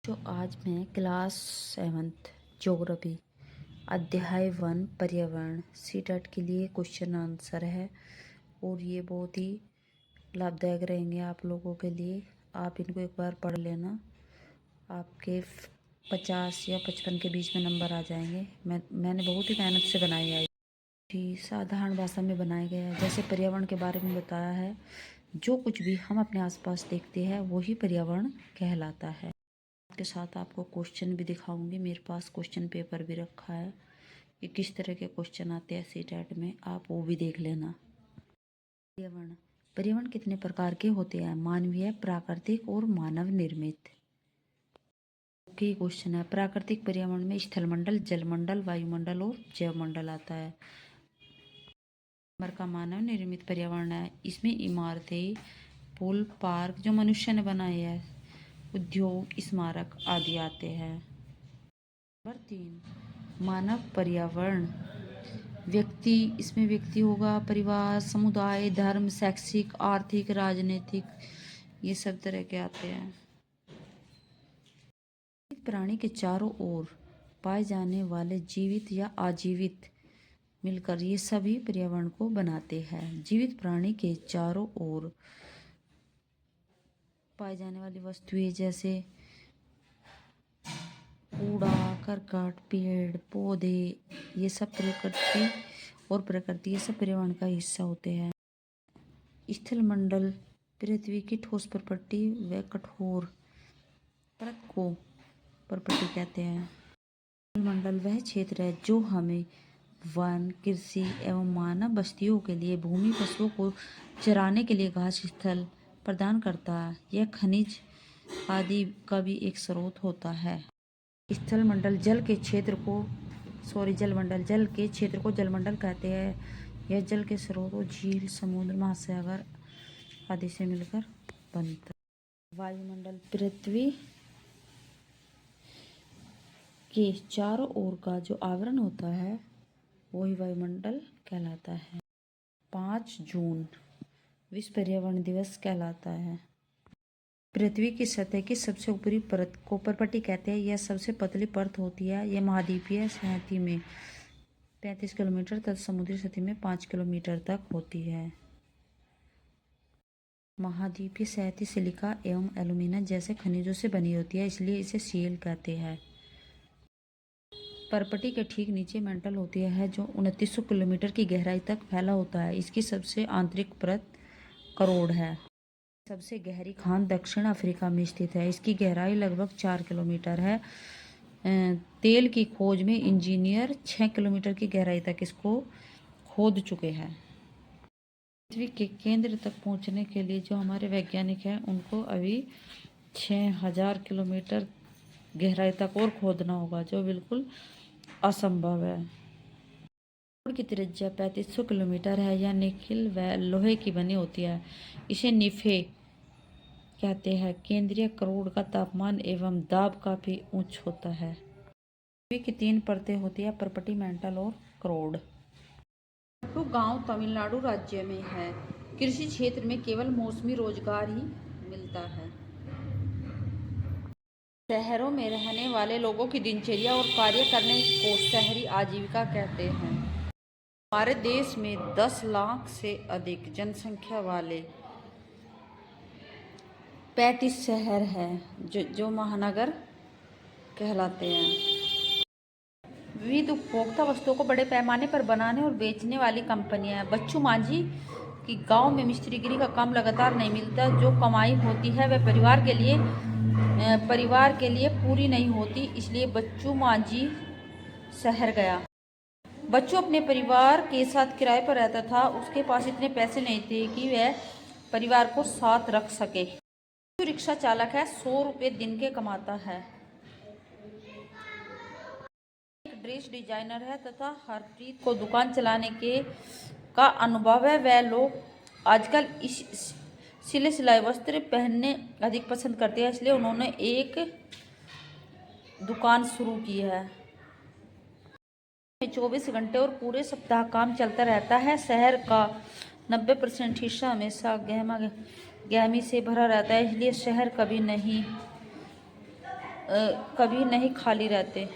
जो आज मैं क्लास 7th ज्योग्राफी अध्याय 1 पर्यावरण सीटेट के लिए क्वेश्चन आंसर है और ये बहुत ही लाभदायक रहेंगे आप लोगों के लिए। आप इनको एक बार पढ़ लेना, आपके 50 या 55 के बीच में नंबर आ जाएंगे। मैंने बहुत ही मेहनत से बनाई है, साधारण भाषा में बनाया गया है। जैसे पर्यावरण के बारे में बताया है, जो कुछ भी हम अपने आसपास देखते हैं वही पर्यावरण कहलाता है। के साथ आपको क्वेश्चन भी दिखाऊंगी। मेरे पास क्वेश्चन पेपर भी रखा है कि किस तरह के क्वेश्चन आते हैं सीटेट में, आप वो भी देख लेना। पर्यावरण पर्यावरण कितने प्रकार के होते हैं? मानवीय, प्राकृतिक और मानव निर्मित। ओके, क्वेश्चन है प्राकृतिक पर्यावरण में स्थलमंडल, जलमंडल, वायुमंडल और जैवमंडल आता है। नंबर का मानव निर्मित पर्यावरण है, इसमें इमारतें, पुल, पार्क जो मनुष्य ने बनाए हैं, उद्योग, स्मारक आदि आते हैं। नंबर 3 मानव पर्यावरण व्यक्ति, इसमें व्यक्ति होगा, परिवार, समुदाय, धर्म, शैक्षिक, आर्थिक, राजनीतिक, ये सब तरह के आते हैं। प्राणी के चारों ओर पाए जाने वाले जीवित या अजीवित मिलकर ये सभी पर्यावरण को बनाते हैं। जीवित प्राणी के चारों ओर पाई जाने वाली वस्तुएं जैसे कूड़ा, करकट, पेड़ पौधे, ये सब प्रकृति ये सब पर्यावरण का हिस्सा होते हैं। स्थलमंडल पृथ्वी की ठोस प्रपट्टी व कठोर परत को प्रपट्टी कहते हैं। जलमंडल वह क्षेत्र है जो हमें वन, कृषि एवं मानव बस्तियों के लिए भूमि, पशुओं को चराने के लिए घास स्थल प्रदान करता है। यह खनिज आदि का भी एक स्रोत होता है। जलमंडल जल के क्षेत्र को जलमंडल कहते हैं। यह जल के स्रोतों, झील, समुद्र, महासागर आदि से मिलकर बनता है। वायुमंडल पृथ्वी के चारों ओर का जो आवरण होता है वही वायुमंडल कहलाता है। 5 जून विश्व पर्यावरण दिवस कहलाता है। पृथ्वी की सतह की सबसे ऊपरी परत को पर्पटी कहते हैं। यह सबसे पतली परत होती है। यह महाद्वीपीय सतह में 35 किलोमीटर तथा समुद्री सतह में 5 किलोमीटर तक होती है। महाद्वीपीय सतह सिलिका एवं एल्यूमिनियम जैसे खनिजों से बनी होती है, इसलिए इसे शेल कहते हैं। पर्पटी के ठीक नीचे मेंटल होती है जो 2900 किलोमीटर की गहराई तक फैला होता है। इसकी सबसे आंतरिक परत करोड़ है। सबसे गहरी खान दक्षिण अफ्रीका में स्थित है। इसकी गहराई लगभग 4 किलोमीटर है। तेल की खोज में इंजीनियर 6 किलोमीटर की गहराई तक इसको खोद चुके हैं। पृथ्वी के केंद्र तक पहुंचने के लिए जो हमारे वैज्ञानिक हैं उनको अभी 6000 किलोमीटर गहराई तक और खोदना होगा, जो बिल्कुल असंभव है। की त्रिज्या 3500 किलोमीटर है। यह निकिल व लोहे की बनी होती है। इसे निफे कहते हैं। केंद्रीय करोड़ का तापमान एवं दाब काफी उच्च होता है। पृथ्वी की 3 परतें होती है, पर्पटी, मेंटल और करोड़। गांव तमिलनाडु राज्य में है। कृषि क्षेत्र में केवल मौसमी रोजगार ही मिलता है। शहरों में रहने वाले लोगों की दिनचर्या और कार्य करने को शहरी आजीविका कहते हैं। हमारे देश में 10 लाख से अधिक जनसंख्या वाले 35 शहर हैं जो महानगर कहलाते हैं। विविध उपभोक्ता वस्तुओं को बड़े पैमाने पर बनाने और बेचने वाली कंपनियां हैं। बच्चू मांझी की गांव में मिस्त्रीगिरी का काम लगातार नहीं मिलता। जो कमाई होती है वह परिवार के लिए पूरी नहीं होती, इसलिए बच्चू मांझी शहर गया। बच्चू अपने परिवार के साथ किराए पर रहता था। उसके पास इतने पैसे नहीं थे कि वह परिवार को साथ रख सके। बच्चू रिक्शा चालक है, 100 रुपये दिन के कमाता है। एक ड्रेस डिजाइनर है तथा हरप्रीत को दुकान चलाने का अनुभव है। वह लोग आजकल इस सिले सिलाई वस्त्र पहनने अधिक पसंद करते हैं, इसलिए उन्होंने एक दुकान शुरू की है। 24 घंटे और पूरे सप्ताह काम चलता रहता है। शहर का 90% हिस्सा हमेशा गहमी से भरा रहता है, इसलिए शहर कभी नहीं कभी नहीं खाली रहते।